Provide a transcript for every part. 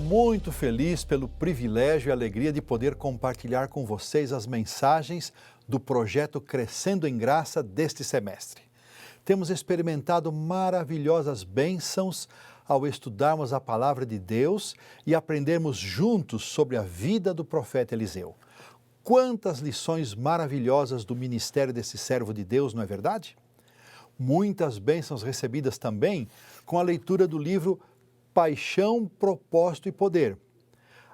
muito feliz pelo privilégio e alegria de poder compartilhar com vocês as mensagens do projeto Crescendo em Graça deste semestre. Temos experimentado maravilhosas bênçãos ao estudarmos a palavra de Deus e aprendermos juntos sobre a vida do profeta Eliseu. Quantas lições maravilhosas do ministério desse servo de Deus, não é verdade? Muitas bênçãos recebidas também com a leitura do livro Paixão, Propósito e Poder.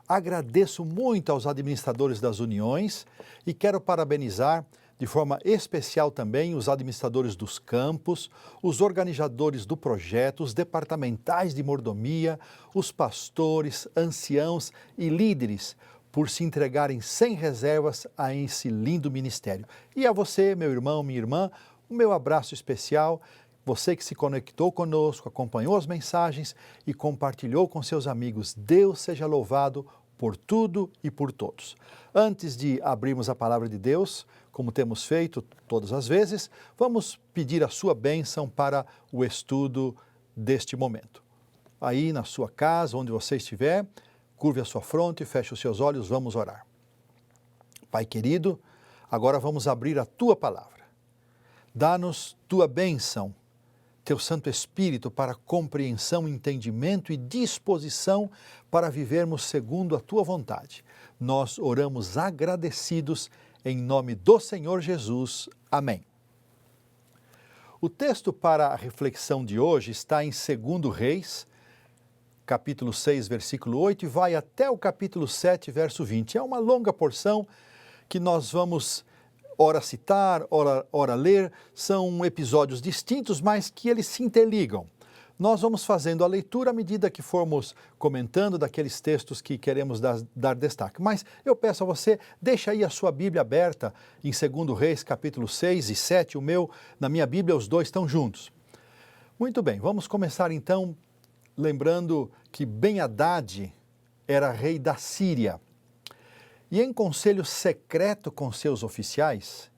Agradeço muito aos administradores das uniões e quero parabenizar de forma especial também os administradores dos campos, os organizadores do projeto, os departamentais de mordomia, os pastores, anciãos e líderes por se entregarem sem reservas a esse lindo ministério. E a você, meu irmão, minha irmã, o meu abraço especial. Você que se conectou conosco, acompanhou as mensagens e compartilhou com seus amigos. Deus seja louvado por tudo e por todos. Antes de abrirmos a palavra de Deus, como temos feito todas as vezes, vamos pedir a sua bênção para o estudo deste momento. Aí na sua casa, onde você estiver, curve a sua fronte, feche os seus olhos, vamos orar. Pai querido, agora vamos abrir a tua palavra. Dá-nos tua bênção, teu Santo Espírito para compreensão, entendimento e disposição para vivermos segundo a tua vontade. Nós oramos agradecidos em nome do Senhor Jesus. Amém. O texto para a reflexão de hoje está em 2 Reis, capítulo 6, versículo 8, e vai até o capítulo 7, verso 20. É uma longa porção que nós vamos ora citar, ora ler, são episódios distintos, mas que eles se interligam. Nós vamos fazendo a leitura à medida que formos comentando daqueles textos que queremos dar destaque. Mas eu peço a você, deixa aí a sua Bíblia aberta em 2 Reis, capítulo 6 e 7, na minha Bíblia os dois estão juntos. Muito bem, vamos começar então lembrando que Ben-Hadad era rei da Síria. E em conselho secreto com seus oficiais,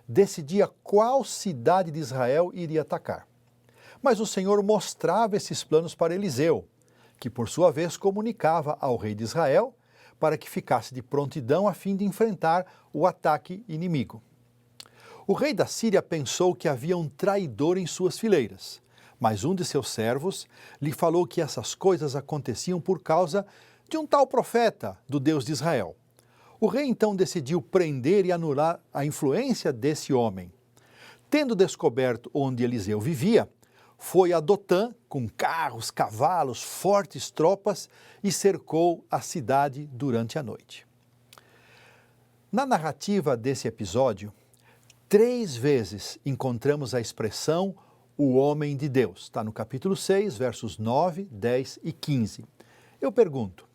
decidia qual cidade de Israel iria atacar. Mas o Senhor mostrava esses planos para Eliseu, que por sua vez comunicava ao rei de Israel para que ficasse de prontidão a fim de enfrentar o ataque inimigo. O rei da Síria pensou que havia um traidor em suas fileiras, mas um de seus servos lhe falou que essas coisas aconteciam por causa de um tal profeta do Deus de Israel. O rei então decidiu prender e anular a influência desse homem. Tendo descoberto onde Eliseu vivia, foi a Dotã com carros, cavalos, fortes tropas e cercou a cidade durante a noite. Na narrativa desse episódio, 3 vezes encontramos a expressão o homem de Deus. Está no capítulo 6, versos 9, 10 e 15. Eu pergunto,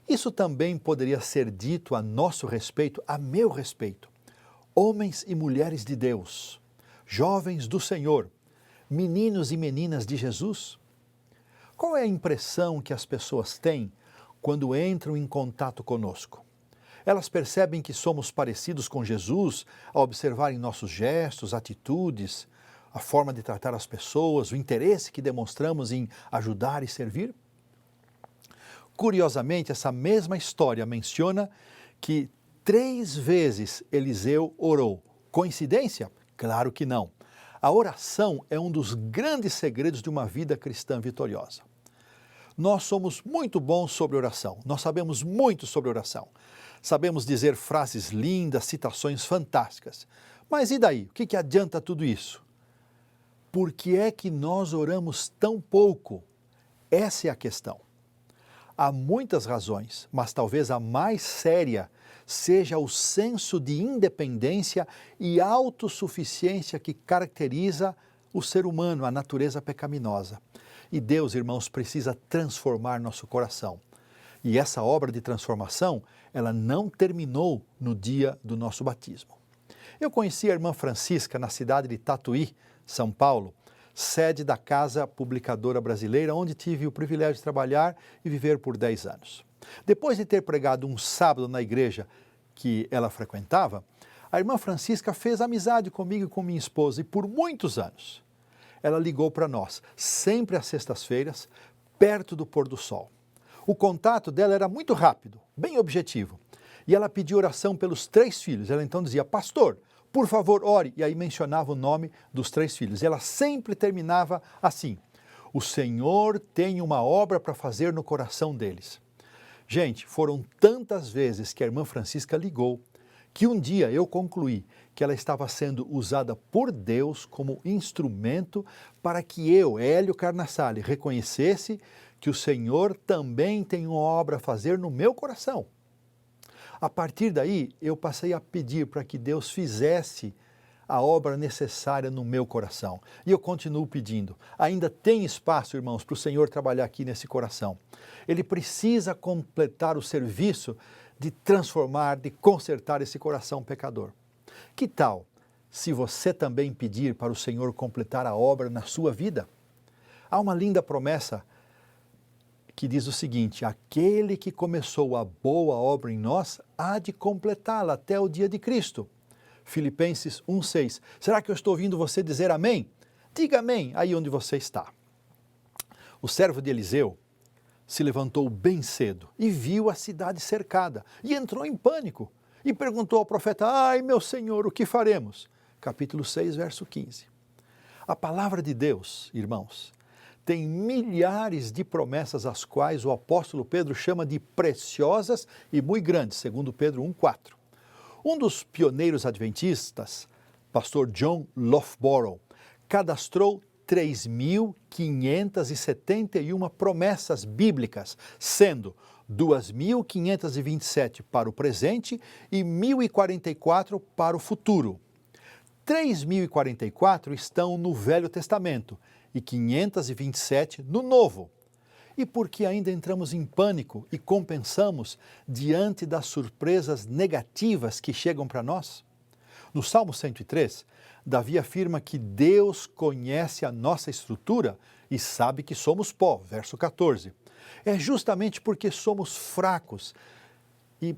isso também poderia ser dito a nosso respeito, a meu respeito. Homens e mulheres de Deus, jovens do Senhor, meninos e meninas de Jesus? Qual é a impressão que as pessoas têm quando entram em contato conosco? Elas percebem que somos parecidos com Jesus ao observarem nossos gestos, atitudes, a forma de tratar as pessoas, o interesse que demonstramos em ajudar e servir? Curiosamente, essa mesma história menciona que 3 vezes Eliseu orou. Coincidência? Claro que não. A oração é um dos grandes segredos de uma vida cristã vitoriosa. Nós somos muito bons sobre oração, nós sabemos muito sobre oração. Sabemos dizer frases lindas, citações fantásticas. Mas e daí? O que adianta tudo isso? Por que é que nós oramos tão pouco? Essa é a questão. Há muitas razões, mas talvez a mais séria seja o senso de independência e autossuficiência que caracteriza o ser humano, a natureza pecaminosa. E Deus, irmãos, precisa transformar nosso coração. E essa obra de transformação, ela não terminou no dia do nosso batismo. Eu conheci a irmã Francisca na cidade de Tatuí, São Paulo, sede da Casa Publicadora Brasileira, onde tive o privilégio de trabalhar e viver por 10 anos. Depois de ter pregado um sábado na igreja que ela frequentava, a irmã Francisca fez amizade comigo e com minha esposa e por muitos anos ela ligou para nós, sempre às sextas-feiras, perto do pôr do sol. O contato dela era muito rápido, bem objetivo. E ela pediu oração pelos 3 filhos. Ela então dizia, pastor, por favor, ore. E aí mencionava o nome dos 3 filhos. E ela sempre terminava assim, o Senhor tem uma obra para fazer no coração deles. Gente, foram tantas vezes que a irmã Francisca ligou, que um dia eu concluí que ela estava sendo usada por Deus como instrumento para que eu, Hélio Carnassale, reconhecesse que o Senhor também tem uma obra a fazer no meu coração. A partir daí, eu passei a pedir para que Deus fizesse a obra necessária no meu coração. E eu continuo pedindo. Ainda tem espaço, irmãos, para o Senhor trabalhar aqui nesse coração. Ele precisa completar o serviço de transformar, de consertar esse coração pecador. Que tal se você também pedir para o Senhor completar a obra na sua vida? Há uma linda promessa que diz o seguinte, aquele que começou a boa obra em nós há de completá-la até o dia de Cristo. Filipenses 1,6. Será que eu estou ouvindo você dizer amém? Diga amém aí onde você está. O servo de Eliseu se levantou bem cedo e viu a cidade cercada e entrou em pânico e perguntou ao profeta, ai meu Senhor, o que faremos? Capítulo 6, verso 15. A palavra de Deus, irmãos, tem milhares de promessas as quais o apóstolo Pedro chama de preciosas e muito grandes, segundo Pedro 1,4. Um dos pioneiros adventistas, pastor John Loughborough, cadastrou 3.571 promessas bíblicas, sendo 2.527 para o presente e 1.044 para o futuro. 3.044 estão no Velho Testamento e 527 no Novo. E por que ainda entramos em pânico e compensamos diante das surpresas negativas que chegam para nós? No Salmo 103, Davi afirma que Deus conhece a nossa estrutura e sabe que somos pó, verso 14. É justamente porque somos fracos e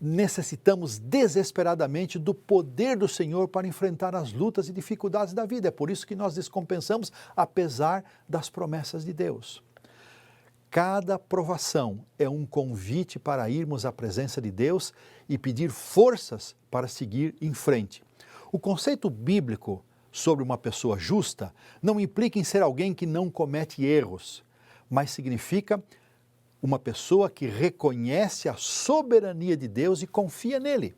necessitamos desesperadamente do poder do Senhor para enfrentar as lutas e dificuldades da vida. É por isso que nós descompensamos, apesar das promessas de Deus. Cada provação é um convite para irmos à presença de Deus e pedir forças para seguir em frente. O conceito bíblico sobre uma pessoa justa não implica em ser alguém que não comete erros, mas significa uma pessoa que reconhece a soberania de Deus e confia nele.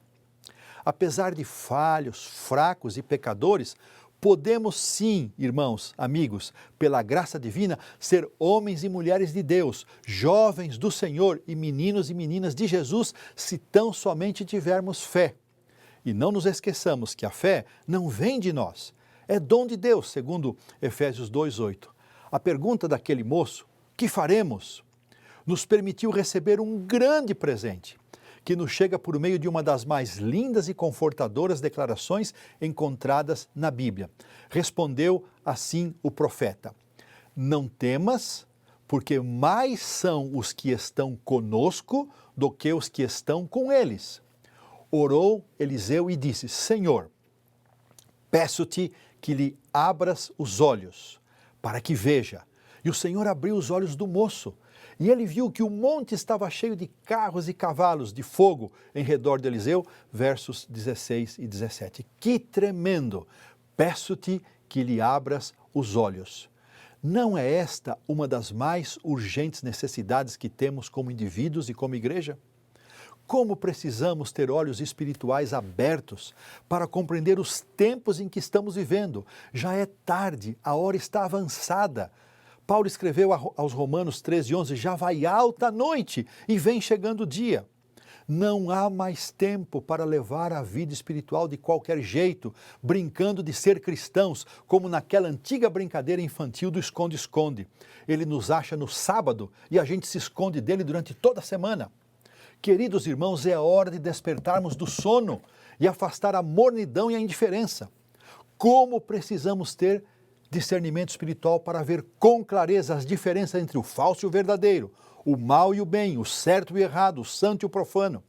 Apesar de falhos, fracos e pecadores, podemos sim, irmãos, amigos, pela graça divina, ser homens e mulheres de Deus, jovens do Senhor e meninos e meninas de Jesus, se tão somente tivermos fé. E não nos esqueçamos que a fé não vem de nós, é dom de Deus, segundo Efésios 2,8. A pergunta daquele moço, que faremos? Nos permitiu receber um grande presente, que nos chega por meio de uma das mais lindas e confortadoras declarações encontradas na Bíblia. Respondeu assim o profeta, não temas, porque mais são os que estão conosco do que os que estão com eles. Orou Eliseu e disse, Senhor, peço-te que lhe abras os olhos, para que veja. E o Senhor abriu os olhos do moço, e ele viu que o monte estava cheio de carros e cavalos de fogo em redor de Eliseu, versos 16 e 17. Que tremendo! Peço-te que lhe abras os olhos. Não é esta uma das mais urgentes necessidades que temos como indivíduos e como igreja? Como precisamos ter olhos espirituais abertos para compreender os tempos em que estamos vivendo. Já é tarde, a hora está avançada. Paulo escreveu aos Romanos 13:11, já vai alta a noite e vem chegando o dia. Não há mais tempo para levar a vida espiritual de qualquer jeito, brincando de ser cristãos, como naquela antiga brincadeira infantil do esconde-esconde. Ele nos acha no sábado e a gente se esconde dele durante toda a semana. Queridos irmãos, é a hora de despertarmos do sono e afastar a mornidão e a indiferença. Como precisamos ter discernimento espiritual para ver com clareza as diferenças entre o falso e o verdadeiro, o mal e o bem, o certo e o errado, o santo e o profano.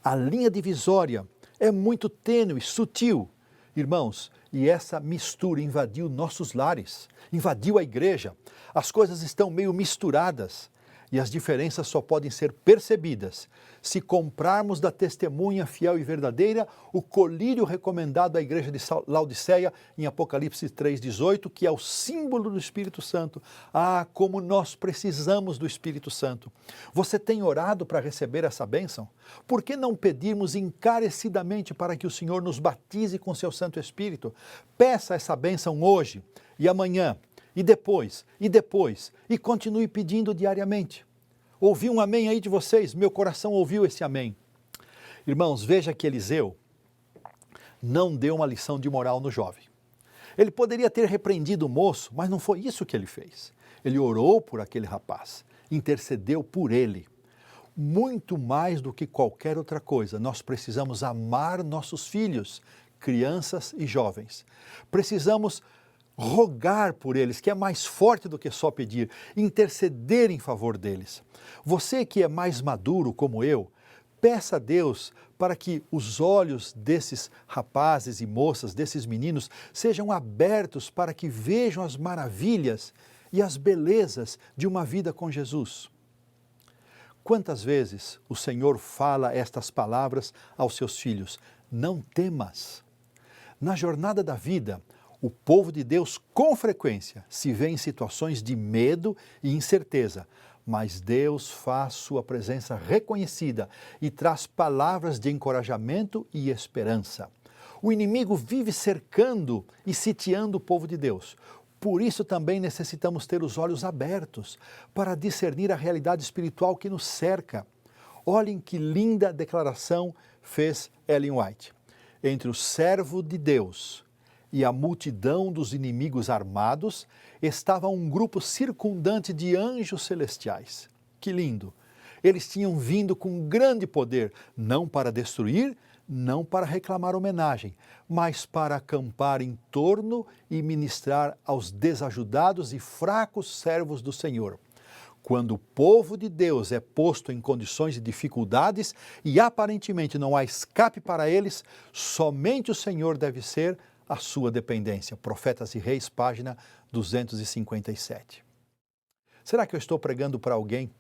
A linha divisória é muito tênue, sutil, irmãos, e essa mistura invadiu nossos lares, invadiu a igreja. As coisas estão meio misturadas. E as diferenças só podem ser percebidas se comprarmos da testemunha fiel e verdadeira o colírio recomendado à igreja de Laodiceia em Apocalipse 3,18, que é o símbolo do Espírito Santo. Ah, como nós precisamos do Espírito Santo! Você tem orado para receber essa bênção? Por que não pedirmos encarecidamente para que o Senhor nos batize com seu Santo Espírito? Peça essa bênção hoje e amanhã, e depois, e continue pedindo diariamente. Ouvi um amém aí de vocês, meu coração ouviu esse amém. Irmãos, veja que Eliseu não deu uma lição de moral no jovem. Ele poderia ter repreendido o moço, mas não foi isso que ele fez. Ele orou por aquele rapaz, intercedeu por ele. Muito mais do que qualquer outra coisa, nós precisamos amar nossos filhos, crianças e jovens. Precisamos rogar por eles, que é mais forte do que só pedir, interceder em favor deles. Você que é mais maduro como eu, peça a Deus para que os olhos desses rapazes e moças, desses meninos, sejam abertos para que vejam as maravilhas e as belezas de uma vida com Jesus. Quantas vezes o Senhor fala estas palavras aos seus filhos? Não temas. Na jornada da vida, o povo de Deus, com frequência, se vê em situações de medo e incerteza, mas Deus faz sua presença reconhecida e traz palavras de encorajamento e esperança. O inimigo vive cercando e sitiando o povo de Deus. Por isso também necessitamos ter os olhos abertos para discernir a realidade espiritual que nos cerca. Olhem que linda declaração fez Ellen White. Entre o servo de Deus e a multidão dos inimigos armados, estava um grupo circundante de anjos celestiais. Que lindo! Eles tinham vindo com grande poder, não para destruir, não para reclamar homenagem, mas para acampar em torno e ministrar aos desajudados e fracos servos do Senhor. Quando o povo de Deus é posto em condições de dificuldades e aparentemente não há escape para eles, somente o Senhor deve ser a sua dependência. Profetas e Reis, página 257. Será que eu estou pregando para alguém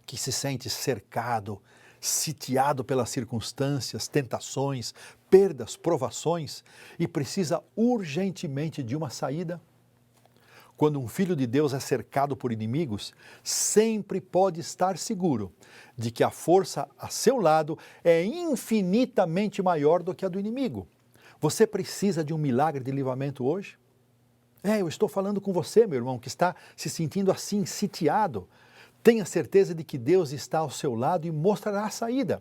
que se sente cercado, sitiado pelas circunstâncias, tentações, perdas, provações e precisa urgentemente de uma saída? Quando um filho de Deus é cercado por inimigos, sempre pode estar seguro de que a força a seu lado é infinitamente maior do que a do inimigo. Você precisa de um milagre de livramento hoje? Eu estou falando com você, meu irmão, que está se sentindo assim, sitiado. Tenha certeza de que Deus está ao seu lado e mostrará a saída.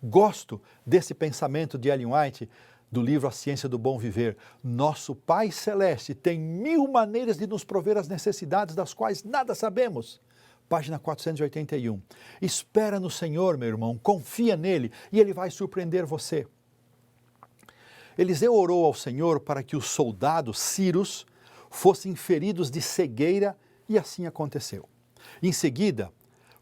Gosto desse pensamento de Ellen White, do livro A Ciência do Bom Viver. Nosso Pai Celeste tem 1000 maneiras de nos prover as necessidades das quais nada sabemos. Página 481. Espera no Senhor, meu irmão, confia nele e ele vai surpreender você. Eliseu orou ao Senhor para que os soldados sírios fossem feridos de cegueira e assim aconteceu. Em seguida,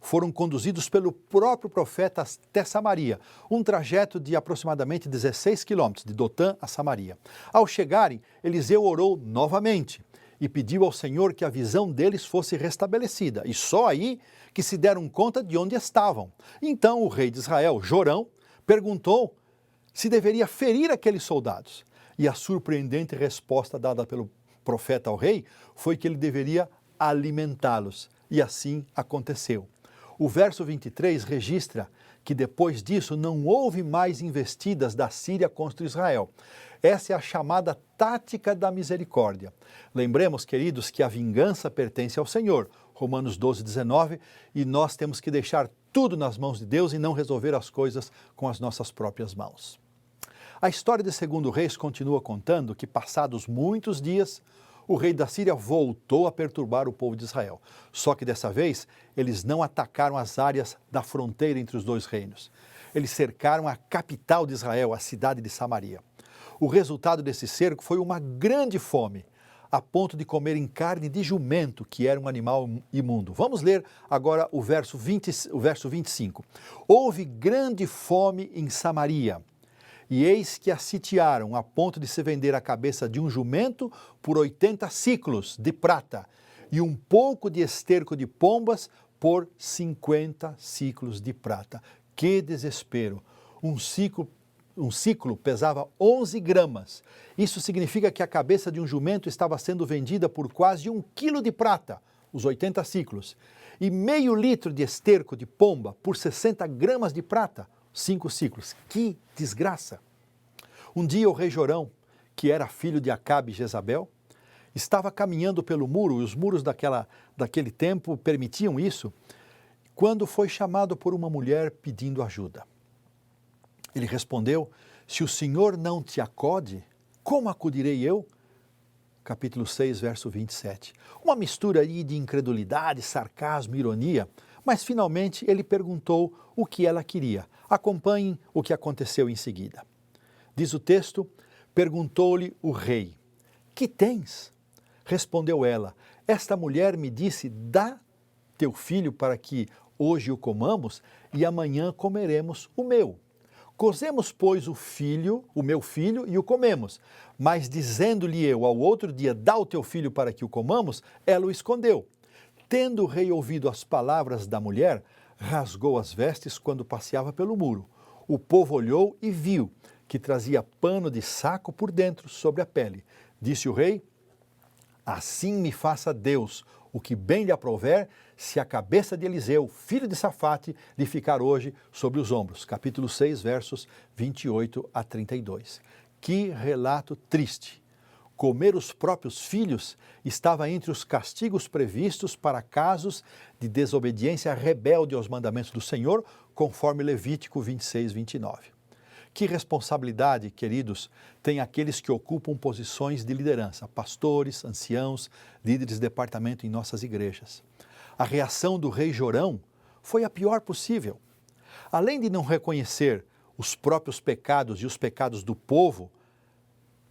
foram conduzidos pelo próprio profeta até Samaria, um trajeto de aproximadamente 16 quilômetros, de Dotã a Samaria. Ao chegarem, Eliseu orou novamente e pediu ao Senhor que a visão deles fosse restabelecida, e só aí que se deram conta de onde estavam. Então o rei de Israel, Jorão, perguntou se deveria ferir aqueles soldados. E a surpreendente resposta dada pelo profeta ao rei foi que ele deveria alimentá-los. E assim aconteceu. O verso 23 registra que depois disso não houve mais investidas da Síria contra Israel. Essa é a chamada tática da misericórdia. Lembremos, queridos, que a vingança pertence ao Senhor. Romanos 12, 19, e nós temos que deixar tudo nas mãos de Deus e não resolver as coisas com as nossas próprias mãos. A história de 2 Reis continua contando que, passados muitos dias, o rei da Síria voltou a perturbar o povo de Israel. Só que dessa vez, eles não atacaram as áreas da fronteira entre os dois reinos. Eles cercaram a capital de Israel, a cidade de Samaria. O resultado desse cerco foi uma grande fome, a ponto de comerem carne de jumento, que era um animal imundo. Vamos ler agora o verso 25. Houve grande fome em Samaria. E eis que a sitiaram a ponto de se vender a cabeça de um jumento por 80 siclos de prata e um pouco de esterco de pombas por 50 ciclos de prata. Que desespero! Um ciclo pesava 11 gramas. Isso significa que a cabeça de um jumento estava sendo vendida por quase 1 quilo de prata, os 80 ciclos, e meio litro de esterco de pomba por 60 gramas de prata, 5 ciclos. Que desgraça! Um dia o rei Jorão, que era filho de Acabe e Jezabel, estava caminhando pelo muro, e os muros daquele tempo permitiam isso, quando foi chamado por uma mulher pedindo ajuda. Ele respondeu: se o Senhor não te acode, como acudirei eu? Capítulo 6, verso 27. Uma mistura aí de incredulidade, sarcasmo, ironia, mas finalmente ele perguntou o que ela queria. Acompanhem o que aconteceu em seguida. Diz o texto: perguntou-lhe o rei: que tens? Respondeu ela: esta mulher me disse, dá teu filho para que hoje o comamos e amanhã comeremos o meu. Cozemos, pois, o meu filho, e o comemos. Mas dizendo-lhe eu ao outro dia, dá o teu filho para que o comamos, ela o escondeu. Tendo o rei ouvido as palavras da mulher, rasgou as vestes quando passeava pelo muro. O povo olhou e viu que trazia pano de saco por dentro, sobre a pele. Disse o rei: assim me faça Deus o que bem lhe aprouver, se a cabeça de Eliseu, filho de Safate, lhe ficar hoje sobre os ombros. Capítulo 6, versos 28 a 32. Que relato triste! Comer os próprios filhos estava entre os castigos previstos para casos de desobediência rebelde aos mandamentos do Senhor, conforme Levítico 26, 29. Que responsabilidade, queridos, têm aqueles que ocupam posições de liderança, pastores, anciãos, líderes de departamento em nossas igrejas. A reação do rei Jorão foi a pior possível. Além de não reconhecer os próprios pecados e os pecados do povo,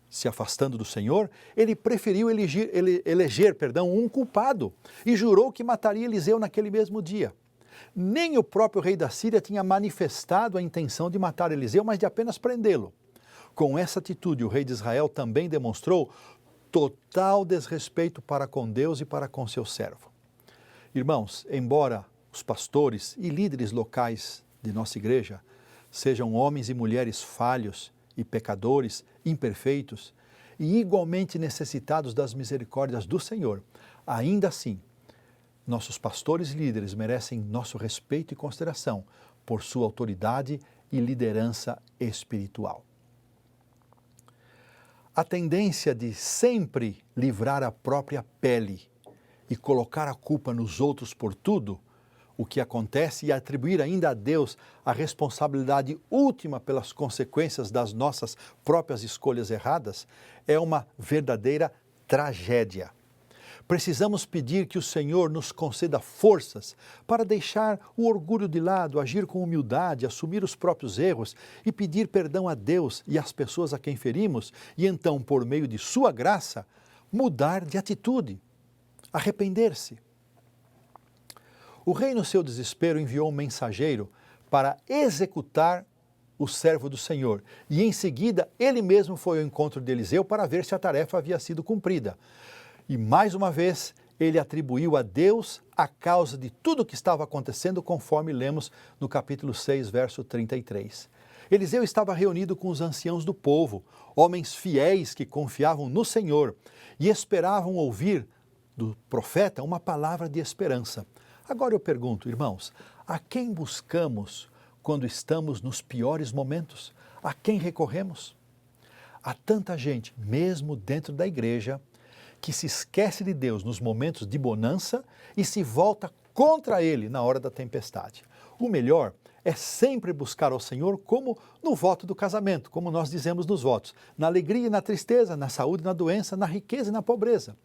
se afastando do Senhor, ele preferiu eleger um culpado e jurou que mataria Eliseu naquele mesmo dia. Nem o próprio rei da Síria tinha manifestado a intenção de matar Eliseu, mas de apenas prendê-lo. Com essa atitude, o rei de Israel também demonstrou total desrespeito para com Deus e para com seu servo. Irmãos, embora os pastores e líderes locais de nossa igreja sejam homens e mulheres falhos e pecadores, imperfeitos e igualmente necessitados das misericórdias do Senhor, ainda assim, nossos pastores e líderes merecem nosso respeito e consideração por sua autoridade e liderança espiritual. A tendência de sempre livrar a própria pele e colocar a culpa nos outros por tudo o que acontece e atribuir ainda a Deus a responsabilidade última pelas consequências das nossas próprias escolhas erradas é uma verdadeira tragédia. Precisamos pedir que o Senhor nos conceda forças para deixar o orgulho de lado, agir com humildade, assumir os próprios erros e pedir perdão a Deus e às pessoas a quem ferimos e então, por meio de sua graça, mudar de atitude, arrepender-se. O rei, no seu desespero, enviou um mensageiro para executar o servo do Senhor e em seguida ele mesmo foi ao encontro de Eliseu para ver se a tarefa havia sido cumprida. E mais uma vez, ele atribuiu a Deus a causa de tudo o que estava acontecendo, conforme lemos no capítulo 6, verso 33. Eliseu estava reunido com os anciãos do povo, homens fiéis que confiavam no Senhor e esperavam ouvir do profeta uma palavra de esperança. Agora eu pergunto, irmãos, a quem buscamos quando estamos nos piores momentos? A quem recorremos? Há tanta gente, mesmo dentro da igreja, que se esquece de Deus nos momentos de bonança e se volta contra Ele na hora da tempestade. O melhor é sempre buscar ao Senhor como no voto do casamento, como nós dizemos nos votos, na alegria e na tristeza, na saúde e na doença, na riqueza e na pobreza.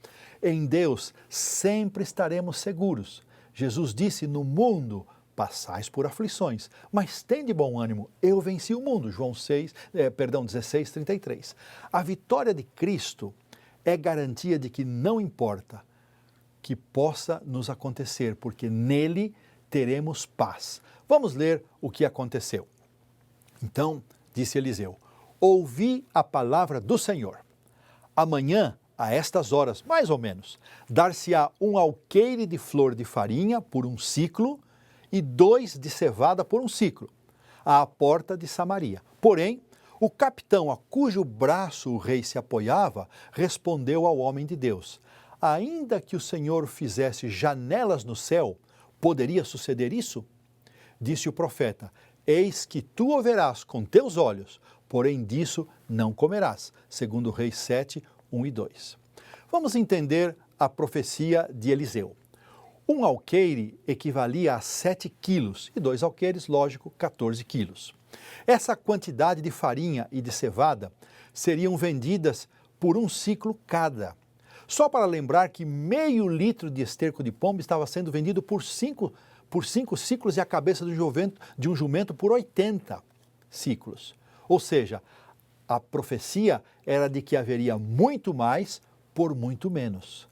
Em Deus sempre estaremos seguros. Jesus disse, no mundo passais por aflições, mas tende bom ânimo, eu venci o mundo. João 16, 33. A vitória de Cristo é garantia de que não importa que possa nos acontecer, porque nele teremos paz. Vamos ler o que aconteceu. Então, disse Eliseu, ouvi a palavra do Senhor. Amanhã, a estas horas, mais ou menos, dar-se-á um alqueire de flor de farinha por um ciclo e 2 de cevada por um ciclo, à porta de Samaria. Porém, o capitão a cujo braço o rei se apoiava, respondeu ao homem de Deus: ainda que o Senhor fizesse janelas no céu, poderia suceder isso? Disse o profeta: eis que tu o verás com teus olhos, porém disso não comerás. Segundo Reis 7, 1 e 2. Vamos entender a profecia de Eliseu. Um alqueire equivalia a 7 quilos, e 2 alqueires, lógico, 14 quilos. Essa quantidade de farinha e de cevada seriam vendidas por um ciclo cada. Só para lembrar que meio litro de esterco de pombo estava sendo vendido por 5 ciclos e a cabeça de um jumento por 80 ciclos. Ou seja, a profecia era de que haveria muito mais por muito menos.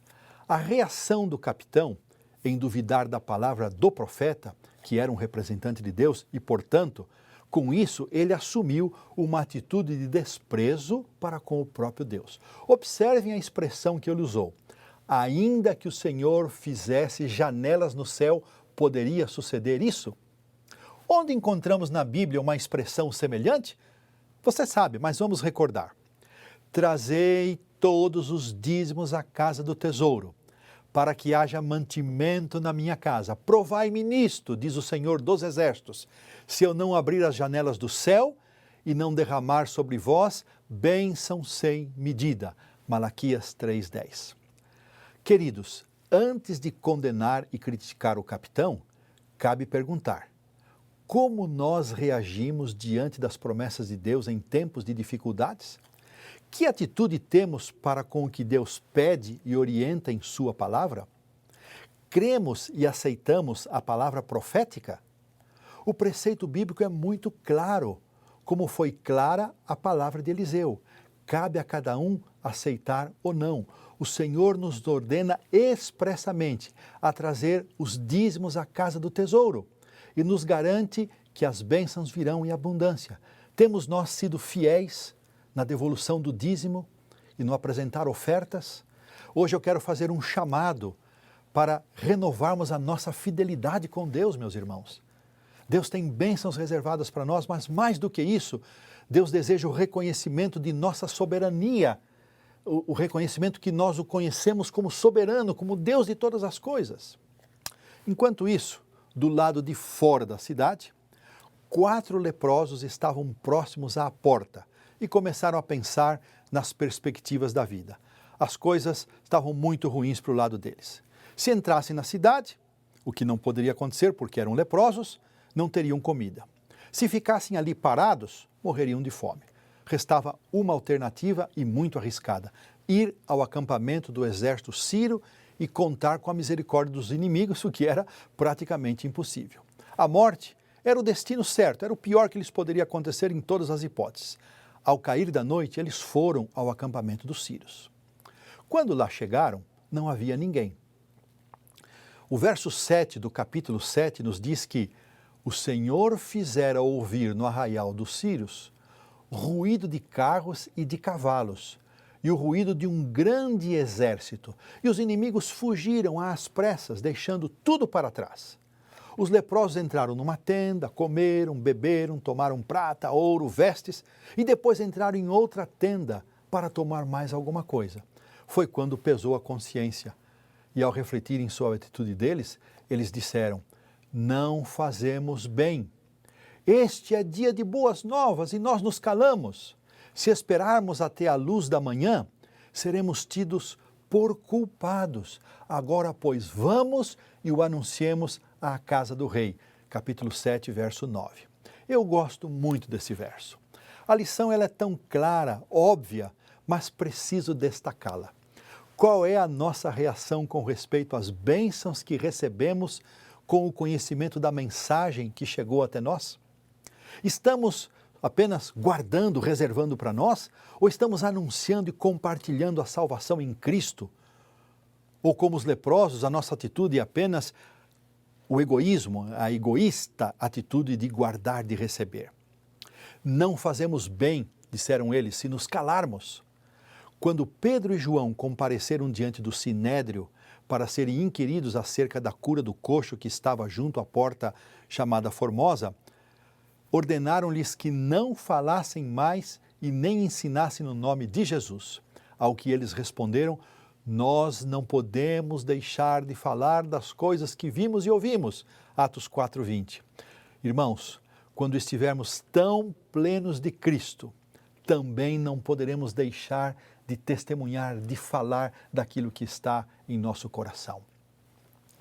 A reação do capitão em duvidar da palavra do profeta, que era um representante de Deus, e, portanto, com isso ele assumiu uma atitude de desprezo para com o próprio Deus. Observem a expressão que ele usou. Ainda que o Senhor fizesse janelas no céu, poderia suceder isso? Onde encontramos na Bíblia uma expressão semelhante? Você sabe, mas vamos recordar. Trazei todos os dízimos à casa do tesouro, para que haja mantimento na minha casa. Provai-me nisto, diz o Senhor dos Exércitos, se eu não abrir as janelas do céu e não derramar sobre vós bênção sem medida. Malaquias 3:10. Queridos, antes de condenar e criticar o capitão, cabe perguntar: como nós reagimos diante das promessas de Deus em tempos de dificuldades? Que atitude temos para com o que Deus pede e orienta em sua palavra? Cremos e aceitamos a palavra profética? O preceito bíblico é muito claro, como foi clara a palavra de Eliseu. Cabe a cada um aceitar ou não. O Senhor nos ordena expressamente a trazer os dízimos à casa do tesouro e nos garante que as bênçãos virão em abundância. Temos nós sido fiéis na devolução do dízimo e no apresentar ofertas? Hoje eu quero fazer um chamado para renovarmos a nossa fidelidade com Deus, meus irmãos. Deus tem bênçãos reservadas para nós, mas mais do que isso, Deus deseja o reconhecimento de nossa soberania, o reconhecimento que nós o conhecemos como soberano, como Deus de todas as coisas. Enquanto isso, do lado de fora da cidade, 4 leprosos estavam próximos à porta e começaram a pensar nas perspectivas da vida. As coisas estavam muito ruins para o lado deles. Se entrassem na cidade, o que não poderia acontecer porque eram leprosos, não teriam comida. Se ficassem ali parados, morreriam de fome. Restava uma alternativa e muito arriscada: ir ao acampamento do exército sírio e contar com a misericórdia dos inimigos, o que era praticamente impossível. A morte era o destino certo, era o pior que lhes poderia acontecer em todas as hipóteses. Ao cair da noite, eles foram ao acampamento dos sírios. Quando lá chegaram, não havia ninguém. O verso 7 do capítulo 7 nos diz que o Senhor fizera ouvir no arraial dos sírios ruído de carros e de cavalos, e o ruído de um grande exército, e os inimigos fugiram às pressas, deixando tudo para trás. Os leprosos entraram numa tenda, comeram, beberam, tomaram prata, ouro, vestes, e depois entraram em outra tenda para tomar mais alguma coisa. Foi quando pesou a consciência, e ao refletirem sobre a atitude deles, eles disseram: não fazemos bem. Este é dia de boas novas e nós nos calamos. Se esperarmos até a luz da manhã, seremos tidos por culpados. Agora, pois, vamos e o anunciemos à casa do rei. Capítulo 7, verso 9. Eu gosto muito desse verso. A lição ela é tão clara, óbvia, mas preciso destacá-la. Qual é a nossa reação com respeito às bênçãos que recebemos com o conhecimento da mensagem que chegou até nós? Estamos apenas guardando, reservando para nós, ou estamos anunciando e compartilhando a salvação em Cristo? Ou como os leprosos, a nossa atitude é apenas o egoísmo, a egoísta atitude de guardar, de receber? Não fazemos bem, disseram eles, se nos calarmos. Quando Pedro e João compareceram diante do sinédrio para serem inquiridos acerca da cura do coxo que estava junto à porta chamada Formosa, ordenaram-lhes que não falassem mais e nem ensinassem no nome de Jesus. Ao que eles responderam: nós não podemos deixar de falar das coisas que vimos e ouvimos. Atos 4:20. Irmãos, quando estivermos tão plenos de Cristo, também não poderemos deixar de testemunhar, de falar daquilo que está em nosso coração.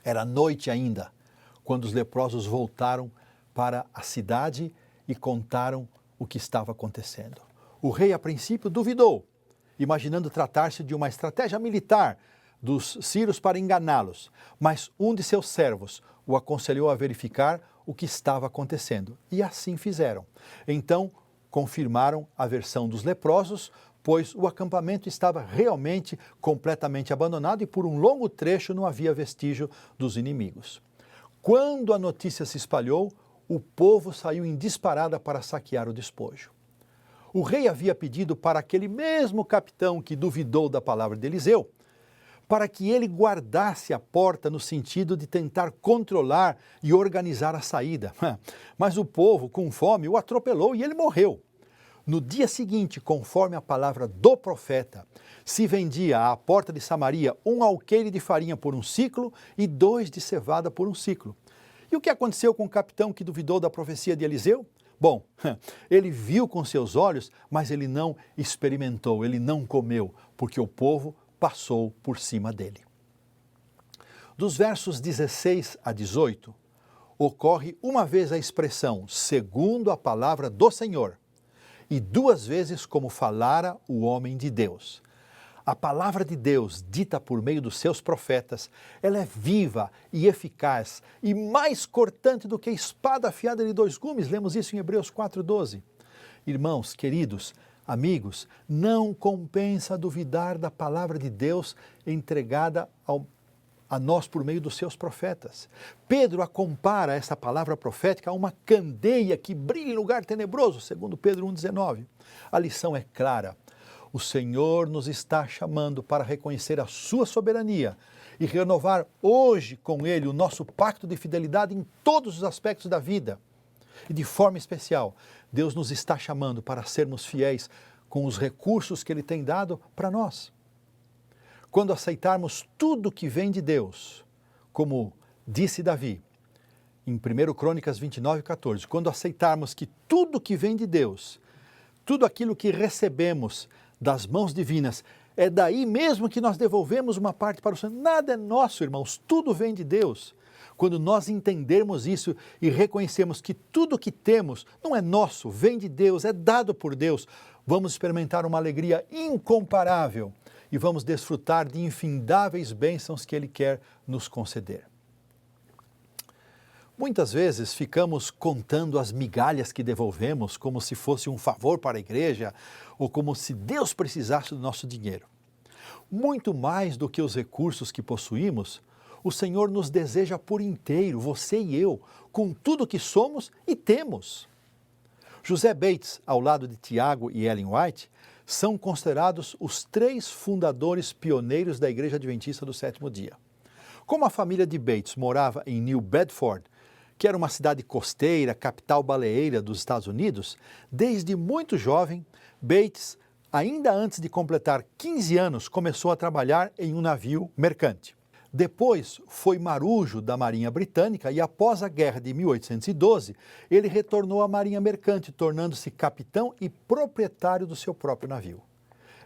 Era noite ainda, quando os leprosos voltaram para a cidade e contaram o que estava acontecendo. O rei, a princípio, duvidou, imaginando tratar-se de uma estratégia militar dos sírios para enganá-los, mas um de seus servos o aconselhou a verificar o que estava acontecendo, e assim fizeram. Então, confirmaram a versão dos leprosos, pois o acampamento estava realmente completamente abandonado e por um longo trecho não havia vestígio dos inimigos. Quando a notícia se espalhou, o povo saiu em disparada para saquear o despojo. O rei havia pedido para aquele mesmo capitão que duvidou da palavra de Eliseu, para que ele guardasse a porta no sentido de tentar controlar e organizar a saída. Mas o povo, com fome, o atropelou e ele morreu. No dia seguinte, conforme a palavra do profeta, se vendia à porta de Samaria 1 alqueire de farinha por um ciclo e 2 de cevada por um ciclo. E o que aconteceu com o capitão que duvidou da profecia de Eliseu? Bom, ele viu com seus olhos, mas ele não experimentou, ele não comeu, porque o povo passou por cima dele. Dos versos 16 a 18, ocorre uma vez a expressão segundo a palavra do Senhor e 2 vezes como falara o homem de Deus. A palavra de Deus, dita por meio dos seus profetas, ela é viva e eficaz e mais cortante do que espada afiada de 2 gumes. Lemos isso em Hebreus 4:12. Irmãos, queridos, amigos, não compensa duvidar da palavra de Deus entregada a nós por meio dos seus profetas. Pedro a compara essa palavra profética a uma candeia que brilha em lugar tenebroso, segundo Pedro 1,19. A lição é clara. O Senhor nos está chamando para reconhecer a sua soberania e renovar hoje com Ele o nosso pacto de fidelidade em todos os aspectos da vida. E de forma especial, Deus nos está chamando para sermos fiéis com os recursos que Ele tem dado para nós. Quando aceitarmos tudo que vem de Deus, como disse Davi, em 1 Crônicas 29:14, quando aceitarmos que tudo que vem de Deus, tudo aquilo que recebemos das mãos divinas, é daí mesmo que nós devolvemos uma parte para o Senhor. Nada é nosso, irmãos, tudo vem de Deus. Quando nós entendermos isso e reconhecemos que tudo que temos não é nosso, vem de Deus, é dado por Deus, vamos experimentar uma alegria incomparável e vamos desfrutar de infindáveis bênçãos que Ele quer nos conceder. Muitas vezes ficamos contando as migalhas que devolvemos como se fosse um favor para a igreja ou como se Deus precisasse do nosso dinheiro. Muito mais do que os recursos que possuímos, o Senhor nos deseja por inteiro, você e eu, com tudo que somos e temos. José Bates, ao lado de Tiago e Ellen White, são considerados os 3 fundadores pioneiros da Igreja Adventista do Sétimo Dia. Como a família de Bates morava em New Bedford, que era uma cidade costeira, capital baleeira dos Estados Unidos, desde muito jovem, Bates, ainda antes de completar 15 anos, começou a trabalhar em um navio mercante. Depois foi marujo da Marinha Britânica e após a guerra de 1812, ele retornou à Marinha Mercante, tornando-se capitão e proprietário do seu próprio navio.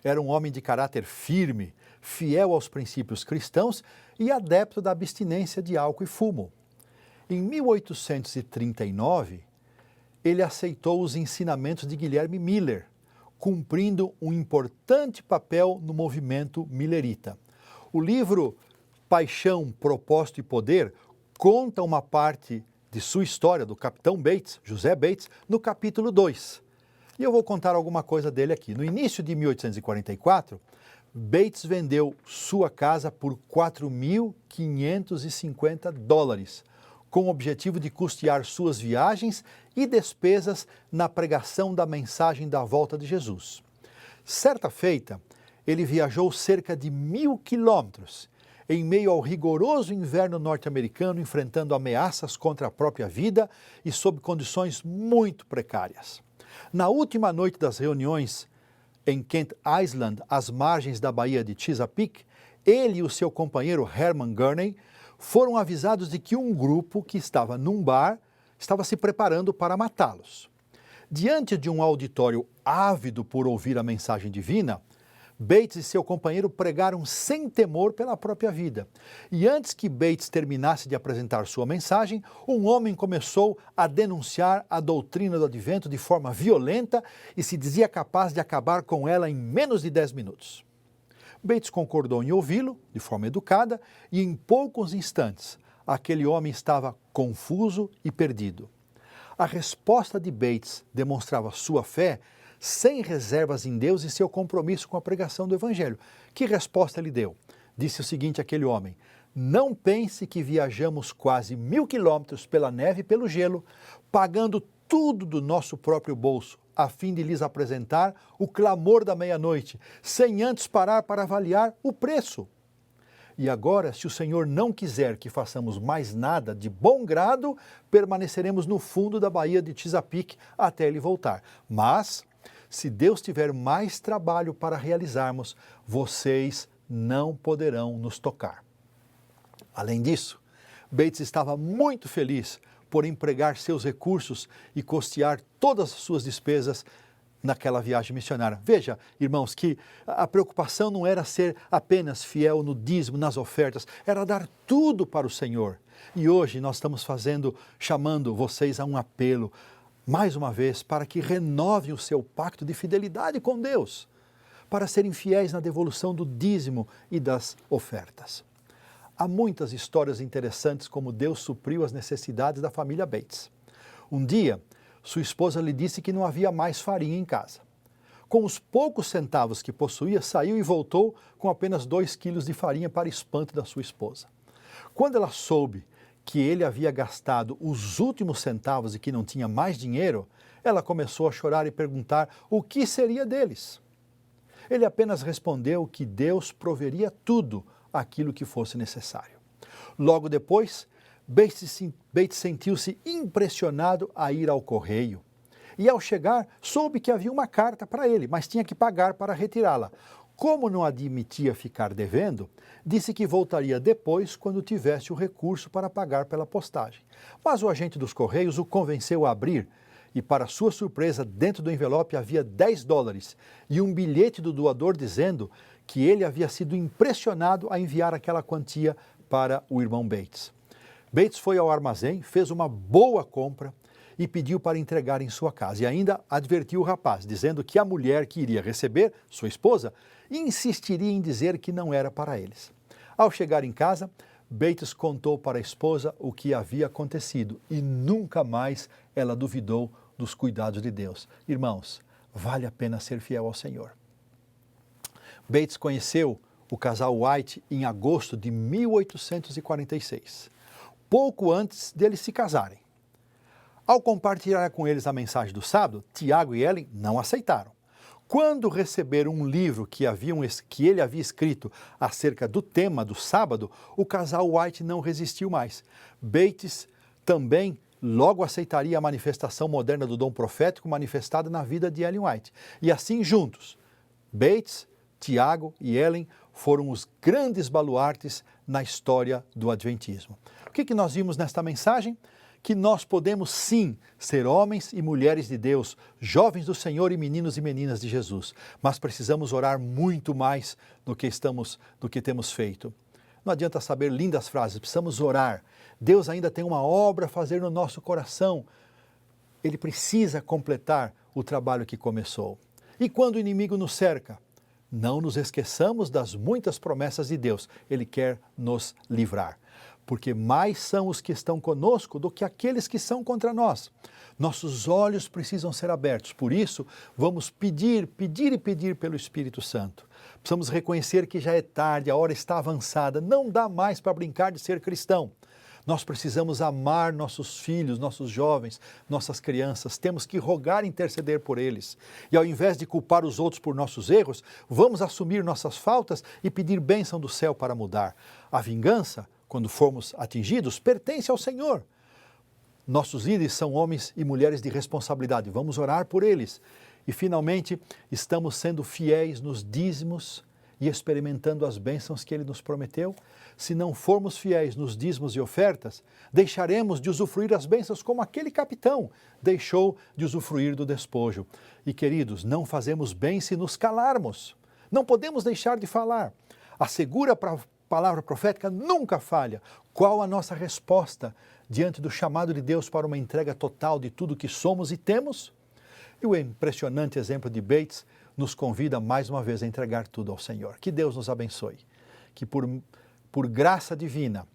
Era um homem de caráter firme, fiel aos princípios cristãos e adepto da abstinência de álcool e fumo. Em 1839, ele aceitou os ensinamentos de Guilherme Miller, cumprindo um importante papel no movimento millerita. O livro Paixão, Propósito e Poder conta uma parte de sua história do capitão Bates, José Bates, no capítulo 2. E eu vou contar alguma coisa dele aqui. No início de 1844, Bates vendeu sua casa por $4.550, com o objetivo de custear suas viagens e despesas na pregação da mensagem da volta de Jesus. Certa feita, ele viajou cerca de 1.000 quilômetros em meio ao rigoroso inverno norte-americano, enfrentando ameaças contra a própria vida e sob condições muito precárias. Na última noite das reuniões em Kent Island, às margens da Baía de Chesapeake, ele e o seu companheiro Herman Gurney foram avisados de que um grupo que estava num bar estava se preparando para matá-los. Diante de um auditório ávido por ouvir a mensagem divina, Bates e seu companheiro pregaram sem temor pela própria vida. E antes que Bates terminasse de apresentar sua mensagem, um homem começou a denunciar a doutrina do advento de forma violenta e se dizia capaz de acabar com ela em menos de 10 minutos. Bates concordou em ouvi-lo, de forma educada, e em poucos instantes, aquele homem estava confuso e perdido. A resposta de Bates demonstrava sua fé sem reservas em Deus e seu compromisso com a pregação do Evangelho. Que resposta ele deu? Disse o seguinte àquele homem: não pense que viajamos quase 1.000 quilômetros pela neve e pelo gelo, pagando tudo do nosso próprio bolso, a fim de lhes apresentar o clamor da meia-noite, sem antes parar para avaliar o preço. E agora, se o Senhor não quiser que façamos mais nada, de bom grado, permaneceremos no fundo da Baía de Chesapeake até ele voltar. Mas, se Deus tiver mais trabalho para realizarmos, vocês não poderão nos tocar. Além disso, Bates estava muito feliz por empregar seus recursos e custear todas as suas despesas naquela viagem missionária. Veja, irmãos, que a preocupação não era ser apenas fiel no dízimo, nas ofertas, era dar tudo para o Senhor. E hoje nós estamos chamando vocês a um apelo, mais uma vez, para que renovem o seu pacto de fidelidade com Deus, para serem fiéis na devolução do dízimo e das ofertas. Há muitas histórias interessantes como Deus supriu as necessidades da família Bates. Um dia, sua esposa lhe disse que não havia mais farinha em casa. Com os poucos centavos que possuía, saiu e voltou com apenas 2 quilos de farinha para espanto da sua esposa. Quando ela soube que ele havia gastado os últimos centavos e que não tinha mais dinheiro, ela começou a chorar e perguntar o que seria deles. Ele apenas respondeu que Deus proveria tudo aquilo que fosse necessário. Logo depois, Bates sentiu-se impressionado a ir ao correio. E ao chegar, soube que havia uma carta para ele, mas tinha que pagar para retirá-la. Como não admitia ficar devendo, disse que voltaria depois quando tivesse o recurso para pagar pela postagem. Mas o agente dos correios o convenceu a abrir e, para sua surpresa, dentro do envelope havia $10 e um bilhete do doador dizendo que ele havia sido impressionado a enviar aquela quantia para o irmão Bates. Bates foi ao armazém, fez uma boa compra e pediu para entregar em sua casa. E ainda advertiu o rapaz, dizendo que a mulher que iria receber, sua esposa, insistiria em dizer que não era para eles. Ao chegar em casa, Bates contou para a esposa o que havia acontecido e nunca mais ela duvidou dos cuidados de Deus. Irmãos, vale a pena ser fiel ao Senhor. Bates conheceu o casal White em agosto de 1846. Pouco antes deles se casarem. Ao compartilhar com eles a mensagem do sábado, Tiago e Ellen não aceitaram. Quando receberam um livro que ele havia escrito acerca do tema do sábado, o casal White não resistiu mais. Bates também logo aceitaria a manifestação moderna do dom profético manifestada na vida de Ellen White. E assim juntos, Bates, Tiago e Ellen foram os grandes baluartes na história do Adventismo. O que nós vimos nesta mensagem? Que nós podemos sim ser homens e mulheres de Deus, jovens do Senhor e meninos e meninas de Jesus, mas precisamos orar muito mais do que temos feito. Não adianta saber lindas frases, precisamos orar. Deus ainda tem uma obra a fazer no nosso coração. Ele precisa completar o trabalho que começou. E quando o inimigo nos cerca, não nos esqueçamos das muitas promessas de Deus. Ele quer nos livrar. Porque mais são os que estão conosco do que aqueles que são contra nós. Nossos olhos precisam ser abertos. Por isso, vamos pedir pelo Espírito Santo. Precisamos reconhecer que já é tarde, a hora está avançada. Não dá mais para brincar de ser cristão. Nós precisamos amar nossos filhos, nossos jovens, nossas crianças. Temos que rogar e interceder por eles. E ao invés de culpar os outros por nossos erros, vamos assumir nossas faltas e pedir bênção do céu para mudar. A vingança, quando formos atingidos, pertence ao Senhor. Nossos líderes são homens e mulheres de responsabilidade. Vamos orar por eles. E, finalmente, estamos sendo fiéis nos dízimos e experimentando as bênçãos que Ele nos prometeu. Se não formos fiéis nos dízimos e ofertas, deixaremos de usufruir as bênçãos como aquele capitão deixou de usufruir do despojo. E, queridos, não fazemos bem se nos calarmos. Não podemos deixar de falar. A segura palavra profética nunca falha. Qual a nossa resposta diante do chamado de Deus para uma entrega total de tudo que somos e temos? E o impressionante exemplo de Bates nos convida mais uma vez a entregar tudo ao Senhor. Que Deus nos abençoe. Que por graça divina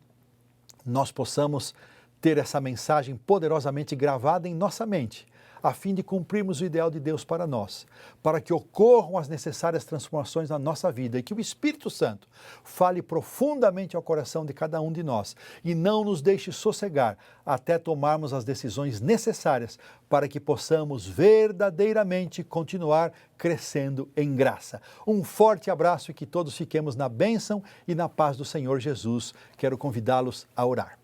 nós possamos ter essa mensagem poderosamente gravada em nossa mente, a fim de cumprirmos o ideal de Deus para nós, para que ocorram as necessárias transformações na nossa vida e que o Espírito Santo fale profundamente ao coração de cada um de nós e não nos deixe sossegar até tomarmos as decisões necessárias para que possamos verdadeiramente continuar crescendo em graça. Um forte abraço e que todos fiquemos na bênção e na paz do Senhor Jesus. Quero convidá-los a orar.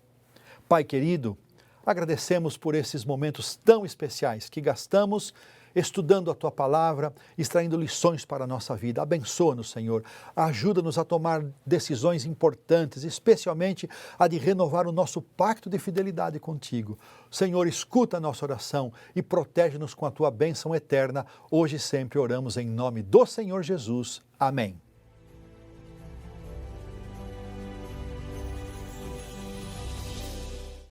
Pai querido, agradecemos por esses momentos tão especiais que gastamos estudando a Tua Palavra, extraindo lições para a nossa vida. Abençoa-nos, Senhor. Ajuda-nos a tomar decisões importantes, especialmente a de renovar o nosso pacto de fidelidade contigo. Senhor, escuta a nossa oração e protege-nos com a Tua bênção eterna. Hoje e sempre oramos em nome do Senhor Jesus. Amém.